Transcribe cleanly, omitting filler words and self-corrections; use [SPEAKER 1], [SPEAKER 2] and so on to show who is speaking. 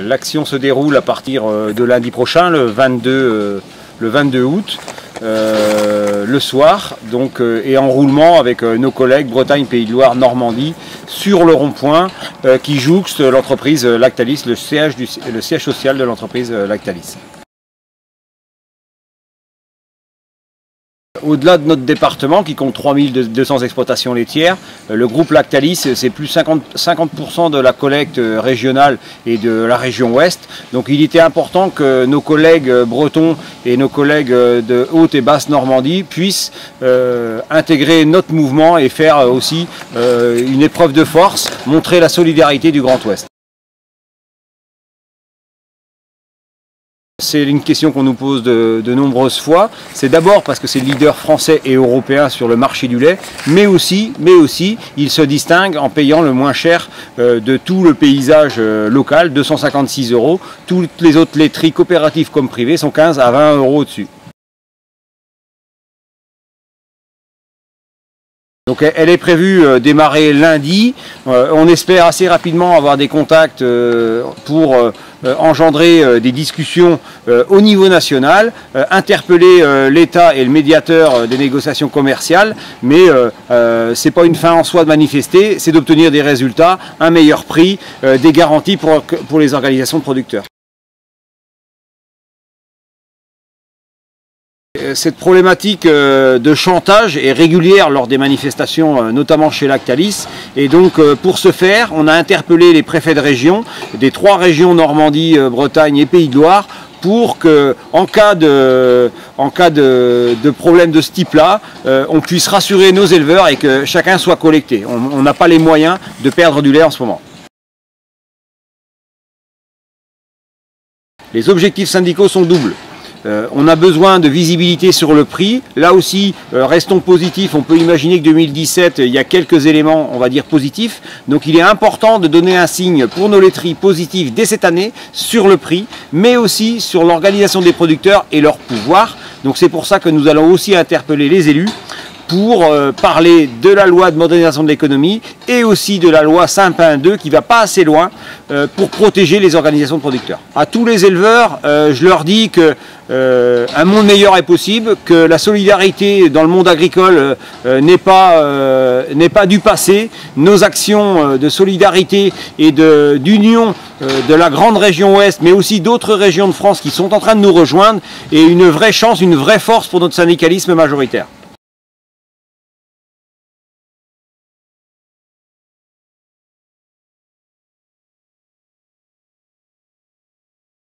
[SPEAKER 1] L'action se déroule à partir de lundi prochain, le 22 août, le soir, donc, et en roulement avec nos collègues Bretagne, Pays de Loire, Normandie, sur le rond-point qui jouxte l'entreprise Lactalis, le siège social de l'entreprise Lactalis. Au-delà de notre département qui compte 3200 exploitations laitières, le groupe Lactalis, c'est plus 50% de la collecte régionale et de la région ouest. Donc il était important que nos collègues bretons et nos collègues de Haute et Basse Normandie puissent intégrer notre mouvement et faire aussi une épreuve de force, montrer la solidarité du Grand Ouest. C'est une question qu'on nous pose de nombreuses fois. C'est d'abord parce que c'est le leader français et européen sur le marché du lait, mais aussi, il se distingue en payant le moins cher de tout le paysage local, 256 €. Toutes les autres laiteries coopératives comme privées sont 15 à 20 € au-dessus. Donc elle est prévue démarrer lundi. On espère assez rapidement avoir des contacts pour engendrer des discussions au niveau national, interpeller l'État et le médiateur des négociations commerciales, mais ce n'est pas une fin en soi de manifester, c'est d'obtenir des résultats, un meilleur prix, des garanties pour les organisations de producteurs. Cette problématique de chantage est régulière lors des manifestations, notamment chez Lactalis. Et donc pour ce faire, on a interpellé les préfets de région, des 3 régions Normandie, Bretagne et Pays de Loire, pour que, en cas de problème de ce type-là, on puisse rassurer nos éleveurs et que chacun soit collecté. On n'a pas les moyens de perdre du lait en ce moment. Les objectifs syndicaux sont doubles. On a besoin de visibilité sur le prix. Là aussi, restons positifs. On peut imaginer que 2017, il y a quelques éléments, on va dire, positifs. Donc il est important de donner un signe pour nos laiteries positif dès cette année sur le prix, mais aussi sur l'organisation des producteurs et leur pouvoir. Donc c'est pour ça que nous allons aussi interpeller les élus pour parler de la loi de modernisation de l'économie et aussi de la loi Saint-Pin 2 qui ne va pas assez loin pour protéger les organisations de producteurs. À tous les éleveurs, je leur dis que un monde meilleur est possible, que la solidarité dans le monde agricole n'est pas du passé. Nos actions de solidarité et d'union de la grande région ouest, mais aussi d'autres régions de France qui sont en train de nous rejoindre, est une vraie chance, une vraie force pour notre syndicalisme majoritaire.